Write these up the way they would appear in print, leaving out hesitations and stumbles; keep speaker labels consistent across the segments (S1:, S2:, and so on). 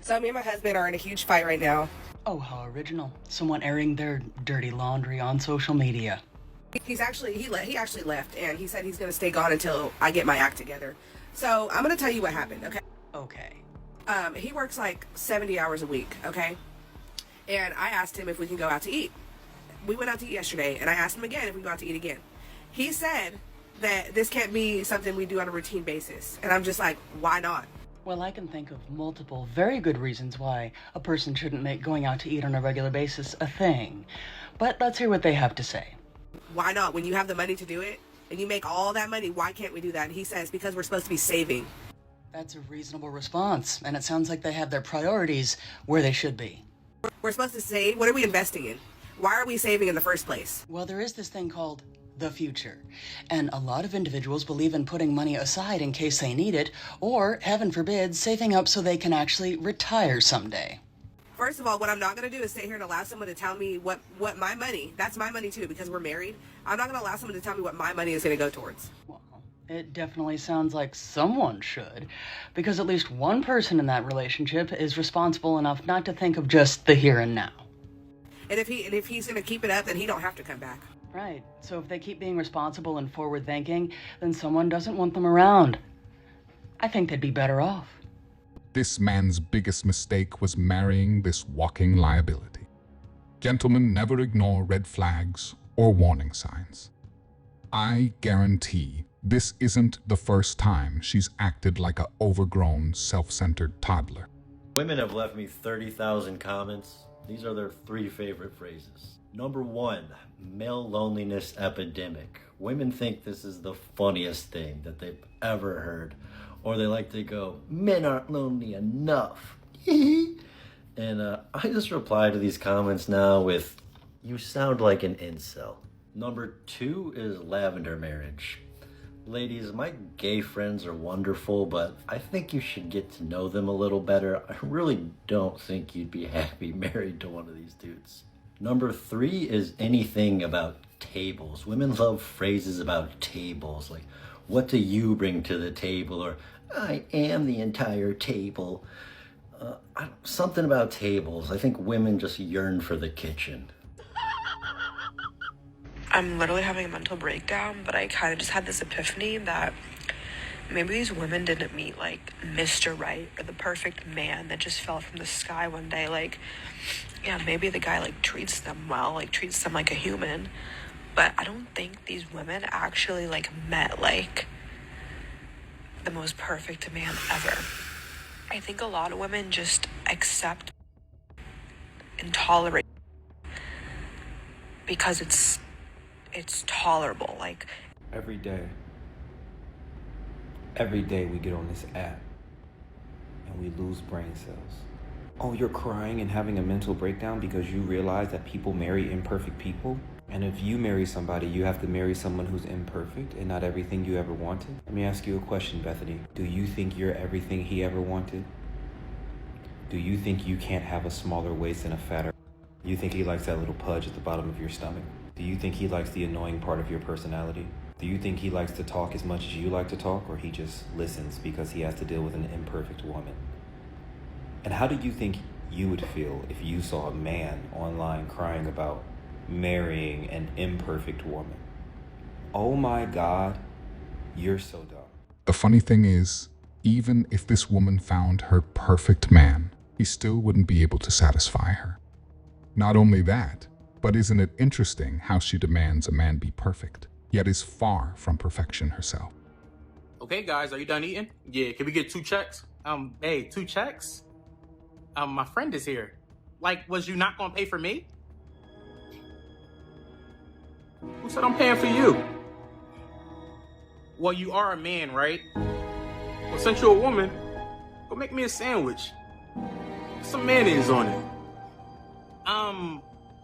S1: So me and my husband are in a huge fight right now.
S2: Oh, how original. Someone airing their dirty laundry on social media.
S1: He actually left, and he said he's going to stay gone until I get my act together. So I'm going to tell you what happened, okay?
S2: Okay.
S1: He works like 70 hours a week, okay? And I asked him if we can go out to eat. We went out to eat yesterday, and I asked him again if we can go out to eat again. He said that this can't be something we do on a routine basis. And I'm just like, why not?
S2: Well, I can think of multiple very good reasons why a person shouldn't make going out to eat on a regular basis a thing. But let's hear what they have to say.
S1: Why not? When you have the money to do it, and you make all that money, why can't we do that? And he says, because we're supposed to be saving.
S2: That's a reasonable response, and it sounds like they have their priorities where they should be.
S1: We're supposed to save? What are we investing in? Why are we saving in the first place?
S2: Well, there is this thing called the future, and a lot of individuals believe in putting money aside in case they need it, or, heaven forbid, saving up so they can actually retire someday.
S1: First of all, what I'm not going to do is sit here and allow someone to tell me what my money, that's my money too, because we're married. I'm not going to allow someone to tell me what my money is going to go towards.
S2: Well, it definitely sounds like someone should, because at least one person in that relationship is responsible enough not to think of just the here and now.
S1: And if he's going to keep it up, then he don't have to come back.
S2: Right. So if they keep being responsible and forward-thinking, then someone doesn't want them around. I think they'd be better off.
S3: This man's biggest mistake was marrying this walking liability. Gentlemen, never ignore red flags or warning signs. I guarantee this isn't the first time she's acted like an overgrown, self-centered toddler.
S4: Women have left me 30,000 comments. These are their 3 favorite phrases. Number 1, male loneliness epidemic. Women think this is the funniest thing that they've ever heard. Or they like to go, men aren't lonely enough. And I just reply to these comments now with, you sound like an incel. Number 2 is lavender marriage. Ladies, my gay friends are wonderful, but I think you should get to know them a little better. I really don't think you'd be happy married to one of these dudes. Number 3 is anything about tables. Women love phrases about tables, like, what do you bring to the table? Or, I am the entire table. Something about tables. I think women just yearn for the kitchen.
S5: I'm literally having a mental breakdown, but I kind of just had this epiphany that maybe these women didn't meet, like, Mr. Right or the perfect man that just fell from the sky one day. Like, yeah, maybe the guy, like, treats them well, like, treats them like a human. But I don't think these women actually, like, met, like, the most perfect man ever. I think a lot of women just accept and tolerate because it's tolerable. Like,
S6: every day we get on this app and we lose brain cells. Oh, you're crying and having a mental breakdown because you realize that people marry imperfect people? And if you marry somebody, you have to marry someone who's imperfect and not everything you ever wanted? Let me ask you a question, Bethany. Do you think you're everything he ever wanted? Do you think you can't have a smaller waist and a fatter? You think he likes that little pudge at the bottom of your stomach? Do you think he likes the annoying part of your personality? Do you think he likes to talk as much as you like to talk, or he just listens because he has to deal with an imperfect woman? And how do you think you would feel if you saw a man online crying about marrying an imperfect woman? Oh my God, you're so dumb.
S3: The funny thing is, even if this woman found her perfect man, he still wouldn't be able to satisfy her. Not only that, but isn't it interesting how she demands a man be perfect, yet is far from perfection herself?
S7: Okay, guys, are you done eating? Yeah, can we get 2 checks? Hey, 2 checks? My friend is here. Like, was you not gonna pay for me? Who said I'm paying for you? Well, you are a man, right? Well, since you're a woman, go make me a sandwich. Put some mayonnaise on it.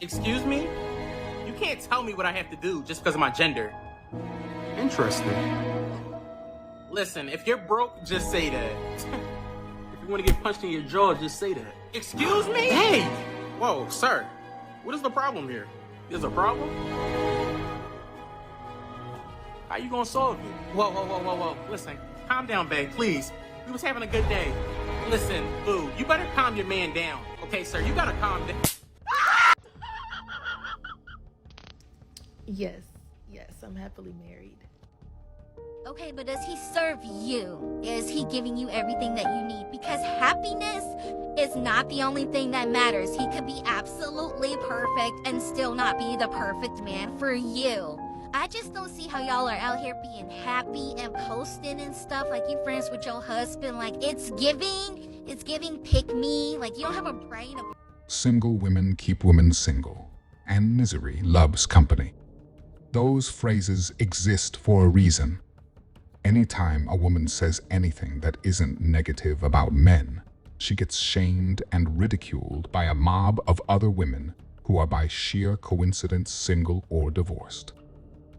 S7: Excuse me? You can't tell me what I have to do just because of my gender. Interesting. Listen, if you're broke, just say that. If you want to get punched in your jaw, just say that. Excuse me? Hey! Whoa, sir. What is the problem here? There's a problem? How you gonna solve it? Whoa. Listen, calm down, babe, please. We was having a good day. Listen, boo, you better calm your man down. Okay, sir, you gotta calm down.
S8: Yes, I'm happily married.
S9: Okay, but does he serve you? Is he giving you everything that you need? Because happiness is not the only thing that matters. He could be absolutely perfect and still not be the perfect man for you. I just don't see how y'all are out here being happy and posting and stuff like you friends with your husband. Like, it's giving pick me. Like, you don't have a brain.
S3: Single women keep women single, and misery loves company. Those phrases exist for a reason. Anytime a woman says anything that isn't negative about men, she gets shamed and ridiculed by a mob of other women who are by sheer coincidence single or divorced.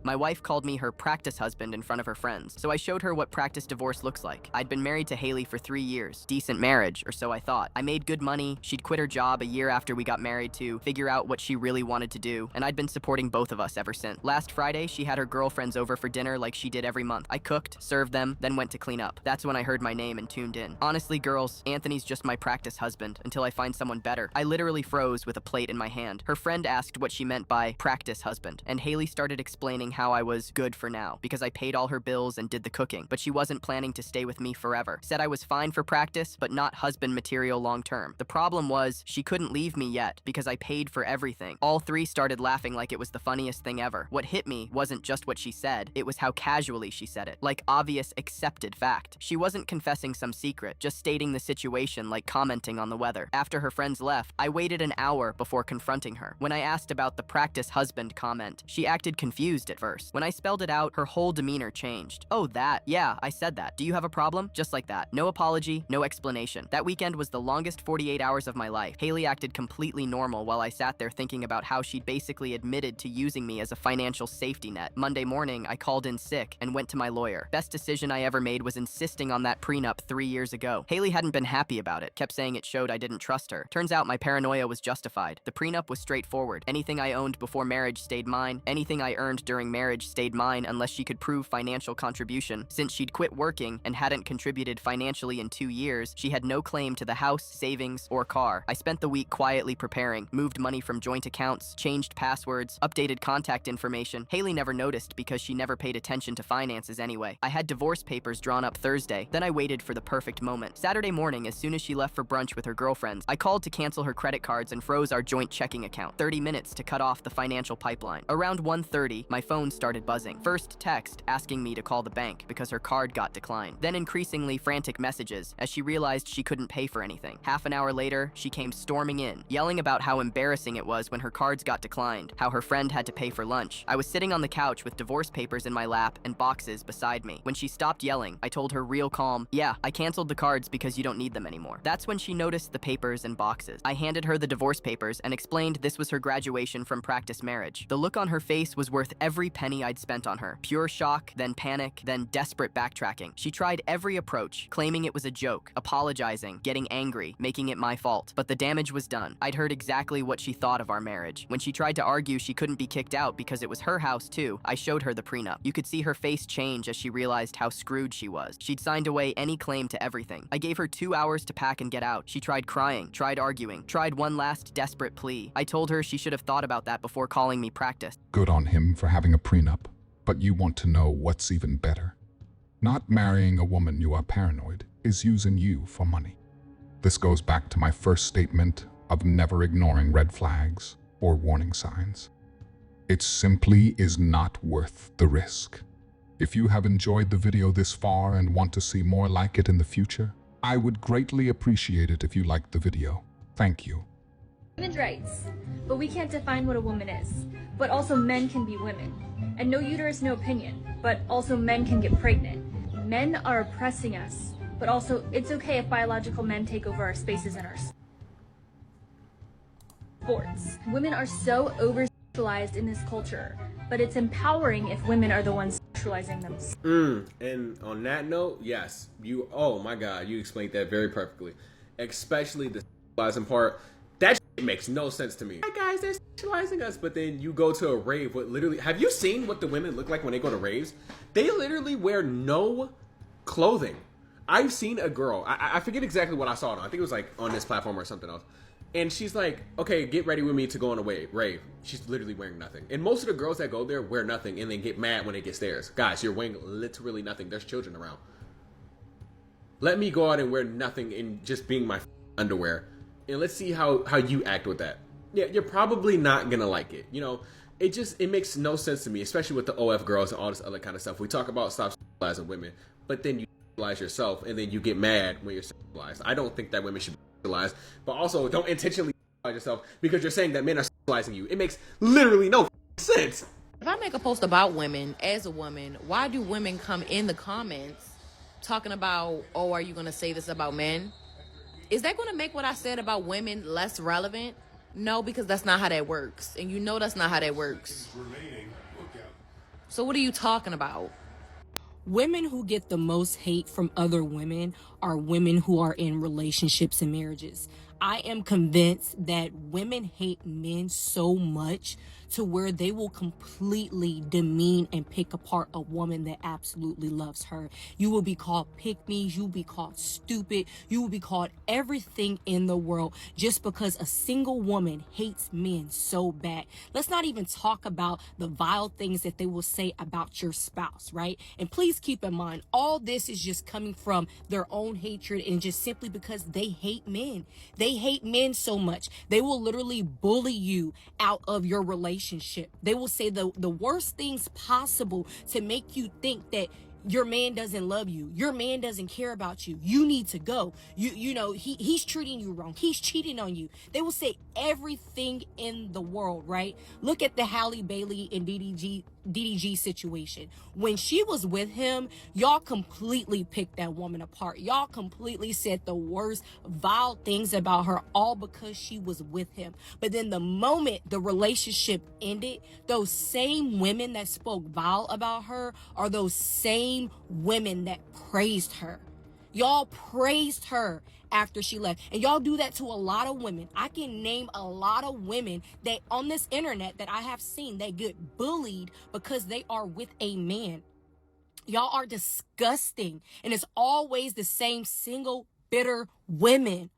S10: My wife called me her practice husband in front of her friends, so I showed her what practice divorce looks like. I'd been married to Haley for 3 years. Decent marriage, or so I thought. I made good money, she'd quit her job a year after we got married to figure out what she really wanted to do, and I'd been supporting both of us ever since. Last Friday, she had her girlfriends over for dinner like she did every month. I cooked, served them, then went to clean up. That's when I heard my name and tuned in. Honestly, girls, Anthony's just my practice husband until I find someone better. I literally froze with a plate in my hand. Her friend asked what she meant by practice husband, and Haley started explaining how I was good for now because I paid all her bills and did the cooking, but she wasn't planning to stay with me forever. Said I was fine for practice, but not husband material long term. The problem was she couldn't leave me yet because I paid for everything. All three started laughing like it was the funniest thing ever. What hit me wasn't just what she said, it was how casually she said it, like obvious accepted fact. She wasn't confessing some secret, just stating the situation like commenting on the weather. After her friends left, I waited an hour before confronting her. When I asked about the practice husband comment, she acted confused at first. When I spelled it out, her whole demeanor changed. Oh, that. Yeah, I said that. Do you have a problem? Just like that. No apology, no explanation. That weekend was the longest 48 hours of my life. Haley acted completely normal while I sat there thinking about how she'd basically admitted to using me as a financial safety net. Monday morning, I called in sick and went to my lawyer. Best decision I ever made was insisting on that prenup 3 years ago. Haley hadn't been happy about it, kept saying it showed I didn't trust her. Turns out my paranoia was justified. The prenup was straightforward. Anything I owned before marriage stayed mine. Anything I earned during marriage stayed mine unless she could prove financial contribution. Since she'd quit working and hadn't contributed financially in 2 years, she had no claim to the house, savings, or car. I spent the week quietly preparing, moved money from joint accounts, changed passwords, updated contact information. Haley never noticed because she never paid attention to finances anyway. I had divorce papers drawn up Thursday, then I waited for the perfect moment. Saturday morning, as soon as she left for brunch with her girlfriends, I called to cancel her credit cards and froze our joint checking account. 30 minutes to cut off the financial pipeline. Around 1:30, my phone started buzzing. First text asking me to call the bank because her card got declined. Then increasingly frantic messages as she realized she couldn't pay for anything. Half an hour later, she came storming in, yelling about how embarrassing it was when her cards got declined, how her friend had to pay for lunch. I was sitting on the couch with divorce papers in my lap and boxes beside me. When she stopped yelling, I told her real calm, "Yeah, I canceled the cards because you don't need them anymore." That's when she noticed the papers and boxes. I handed her the divorce papers and explained this was her graduation from practice marriage. The look on her face was worth every penny I'd spent on her. Pure shock, then panic, then desperate backtracking. She tried every approach, claiming it was a joke, apologizing, getting angry, making it my fault. But the damage was done. I'd heard exactly what she thought of our marriage. When she tried to argue she couldn't be kicked out because it was her house too, I showed her the prenup. You could see her face change as she realized how screwed she was. She'd signed away any claim to everything. I gave her 2 hours to pack and get out. She tried crying, tried arguing, tried one last desperate plea. I told her she should have thought about that before calling me practice.
S3: Good on him for having a prenup. But you want to know what's even better. Not marrying a woman you are paranoid is using you for money. This goes back to my first statement of never ignoring red flags or warning signs. It simply is not worth the risk. If you have enjoyed the video this far and want to see more like it in the future, I would greatly appreciate it if you liked the video. Thank you.
S11: Women's rights, but we can't define what a woman is. But also men can be women. And no uterus, no opinion, but also men can get pregnant. Men are oppressing us, but also it's okay if biological men take over our spaces and our sports. Women are so over-sexualized in this culture, but it's empowering if women are the ones sexualizing them.
S12: And on that note, yes, oh my God, you explained that very perfectly. Especially the sexualizing part. That shit makes no sense to me. Hi guys, they're sexualizing us, but then you go to a rave. What literally? Have you seen what the women look like when they go to raves? They literally wear no clothing. I've seen a girl. I forget exactly what I saw it on. I think it was like on this platform or something else. And she's like, okay, get ready with me to go on a rave. She's literally wearing nothing. And most of the girls that go there wear nothing and then get mad when it gets theirs. Guys, you're wearing literally nothing. There's children around. Let me go out and wear nothing and just being my underwear. And let's see how you act with that. Yeah, you're probably not going to like it. You know, it makes no sense to me, especially with the OF girls and all this other kind of stuff. We talk about stop sexualizing women, but then you sexualize yourself and then you get mad when you're sexualized. I don't think that women should be sexualized, but also don't intentionally sexualize yourself because you're saying that men are sexualizing you. It makes literally no sense.
S13: If I make a post about women as a woman, why do women come in the comments talking about, oh, are you going to say this about men? Is that going to make what I said about women less relevant? No, because that's not how that works. And you know that's not how that works. So what are you talking about?
S14: Women who get the most hate from other women are women who are in relationships and marriages. I am convinced that women hate men so much to where they will completely demean and pick apart a woman that absolutely loves her. You will be called pick-me's, you will be called stupid, you will be called everything in the world just because a single woman hates men so bad. Let's not even talk about the vile things that they will say about your spouse, right? And please keep in mind, all this is just coming from their own hatred and just simply because they hate men. They hate men so much. They will literally bully you out of your relationship. They will say the worst things possible to make you think that your man doesn't love you. Your man doesn't care about you. You need to go. You know, he's treating you wrong. He's cheating on you. They will say everything in the world, right? Look at the Halle Bailey and DDG situation. When she was with him, y'all completely picked that woman apart. Y'all completely said the worst vile things about her, all because she was with him. But then the moment the relationship ended, those same women that spoke vile about her are those same women that praised her. Y'all praised her after she left. And y'all do that to a lot of women. I can name a lot of women that on this internet that I have seen that get bullied because they are with a man. Y'all are disgusting. And it's always the same single bitter women.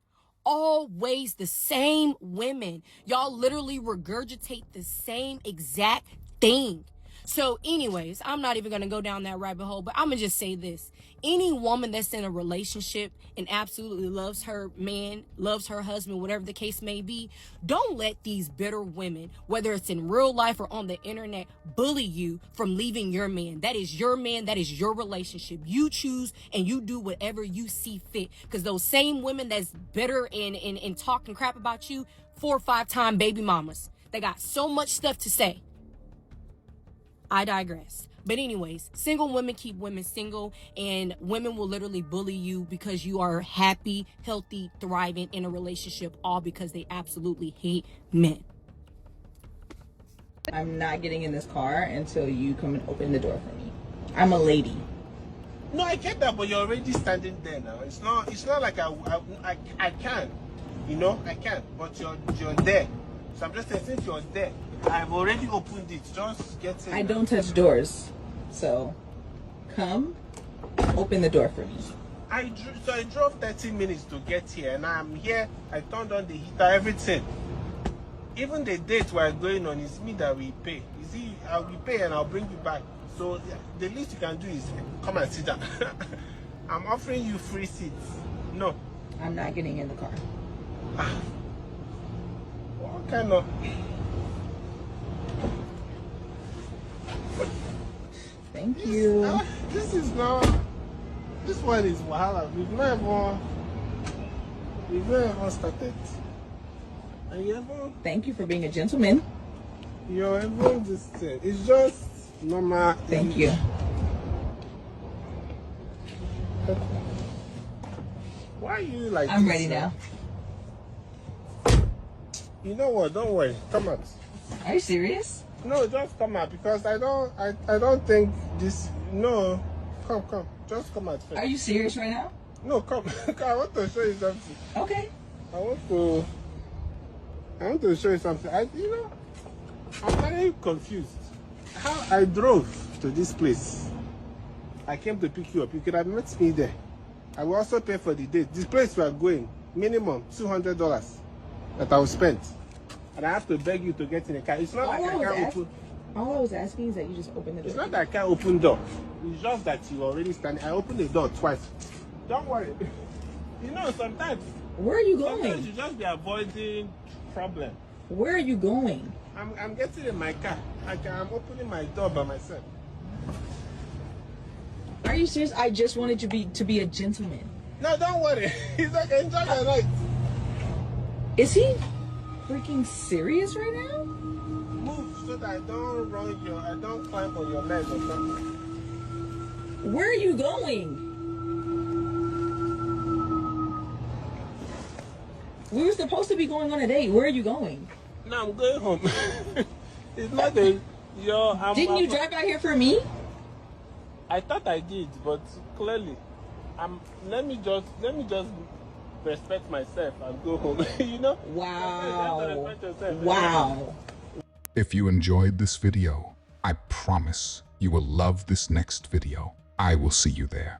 S14: Always the same women. Y'all literally regurgitate the same exact thing. So anyways, I'm not even going to go down that rabbit hole, but I'm going to just say this. Any woman that's in a relationship and absolutely loves her man, loves her husband, whatever the case may be, don't let these bitter women, whether it's in real life or on the internet, bully you from leaving your man. That is your man. That is your relationship. You choose and you do whatever you see fit. Because those same women that's bitter and talking crap about you, 4 or 5 time baby mamas, they got so much stuff to say. I digress. But anyways, single women keep women single, and women will literally bully you because you are happy, healthy, thriving in a relationship, all because they absolutely hate men.
S15: I'm not getting in this car until you come and open the door for me. I'm a lady.
S16: No, I get that, but you're already standing there now. It's not like I can, you know, I can, but you're there. So I'm just saying, since you're there, I've already opened it. Just get in.
S15: I don't touch doors. So, come, open the door for me.
S16: I drove 30 minutes to get here, and I'm here. I turned on the heater, everything. Even the date we're going on is me that we pay. You see, I will pay and I'll bring you back. So the least you can do is come and sit down. I'm offering you free seats. No.
S15: I'm not getting in the car.
S16: What kind of...
S15: Thank you.
S16: This is not... This one is wahala. We've not even started. And you ever...
S15: Thank you for being a gentleman.
S16: You're ever this thing. It's just normal.
S15: Thank you.
S16: Why are you like
S15: I'm
S16: this,
S15: ready now.
S16: You know what? Don't worry. Come out.
S15: Are you serious?
S16: No, just come out because I don't think this. No, come. Just come out first.
S15: Are you serious right now?
S16: No, come. I want to show you something.
S15: Okay.
S16: I want to show you something. I'm very confused. How I drove to this place. I came to pick you up. You could have met me there. I will also pay for the date. This place we are going, minimum $200 that I will spend. And I have to beg you to get in the car. It's not like I can't open.
S15: All I was asking is that you just open the door.
S16: It's not that I can't open door. It's just that you already standing. I opened the door twice. Don't worry. You know, sometimes.
S15: Where are you going?
S16: Sometimes you just be avoiding problem.
S15: Where are you going?
S16: I'm getting in my car. I'm opening my door by myself.
S15: Are you serious? I just wanted to be a gentleman.
S16: No, don't worry. He's like, enjoy your night.
S15: Is he freaking serious right now?
S16: Move so that I don't climb on your leg or something.
S15: Where are you going? We were supposed to be going on a date. Where are you going?
S16: No, I'm going home. It's not
S15: Didn't you drive out here for me?
S16: I thought I did, but clearly, let me just respect myself and go home. You know?
S15: Wow. Wow.
S3: If you enjoyed this video, I promise you will love this next video. I will see you there.